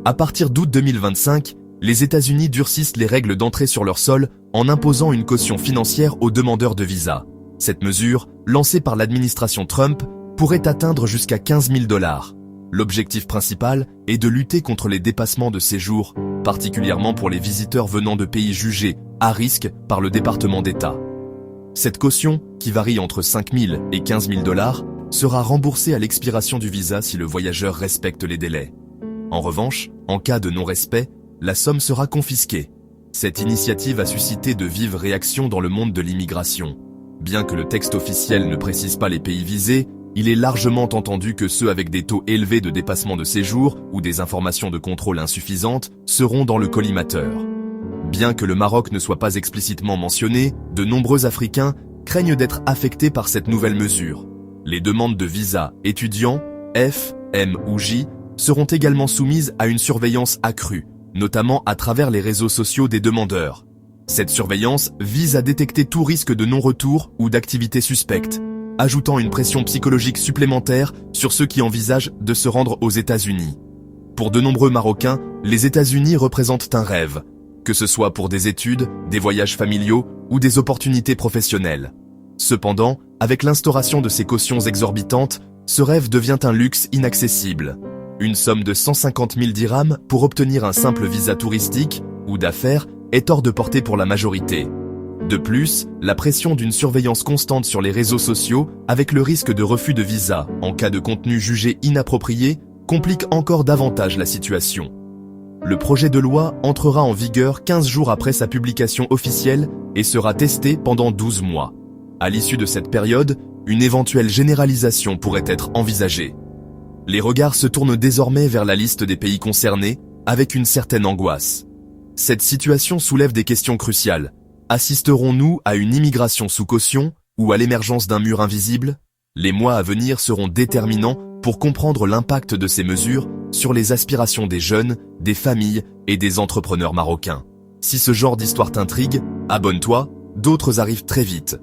À partir d'août 2025, les États-Unis durcissent les règles d'entrée sur leur sol en imposant une caution financière aux demandeurs de visa. Cette mesure, lancée par l'administration Trump, pourrait atteindre jusqu'à 15 000 $. L'objectif principal est de lutter contre les dépassements de séjour, particulièrement pour les visiteurs venant de pays jugés à risque par le département d'État. Cette caution, qui varie entre 5 000 et 15 000 $, sera remboursée à l'expiration du visa si le voyageur respecte les délais. En revanche, en cas de non-respect, la somme sera confisquée. Cette initiative a suscité de vives réactions dans le monde de l'immigration. Bien que le texte officiel ne précise pas les pays visés, il est largement entendu que ceux avec des taux élevés de dépassement de séjour ou des informations de contrôle insuffisantes seront dans le collimateur. Bien que le Maroc ne soit pas explicitement mentionné, de nombreux Africains craignent d'être affectés par cette nouvelle mesure. Les demandes de visa étudiants, F, M ou J, seront également soumises à une surveillance accrue, notamment à travers les réseaux sociaux des demandeurs. Cette surveillance vise à détecter tout risque de non-retour ou d'activité suspecte, ajoutant une pression psychologique supplémentaire sur ceux qui envisagent de se rendre aux États-Unis. Pour de nombreux Marocains, les États-Unis représentent un rêve, que ce soit pour des études, des voyages familiaux ou des opportunités professionnelles. Cependant, avec l'instauration de ces cautions exorbitantes, ce rêve devient un luxe inaccessible. Une somme de 150 000 dirhams pour obtenir un simple visa touristique ou d'affaires est hors de portée pour la majorité. De plus, la pression d'une surveillance constante sur les réseaux sociaux, avec le risque de refus de visa en cas de contenu jugé inapproprié, complique encore davantage la situation. Le projet de loi entrera en vigueur 15 jours après sa publication officielle et sera testé pendant 12 mois. À l'issue de cette période, une éventuelle généralisation pourrait être envisagée. Les regards se tournent désormais vers la liste des pays concernés, avec une certaine angoisse. Cette situation soulève des questions cruciales. Assisterons-nous à une immigration sous caution ou à l'émergence d'un mur invisible? Les mois à venir seront déterminants pour comprendre l'impact de ces mesures sur les aspirations des jeunes, des familles et des entrepreneurs marocains. Si ce genre d'histoire t'intrigue, abonne-toi, d'autres arrivent très vite.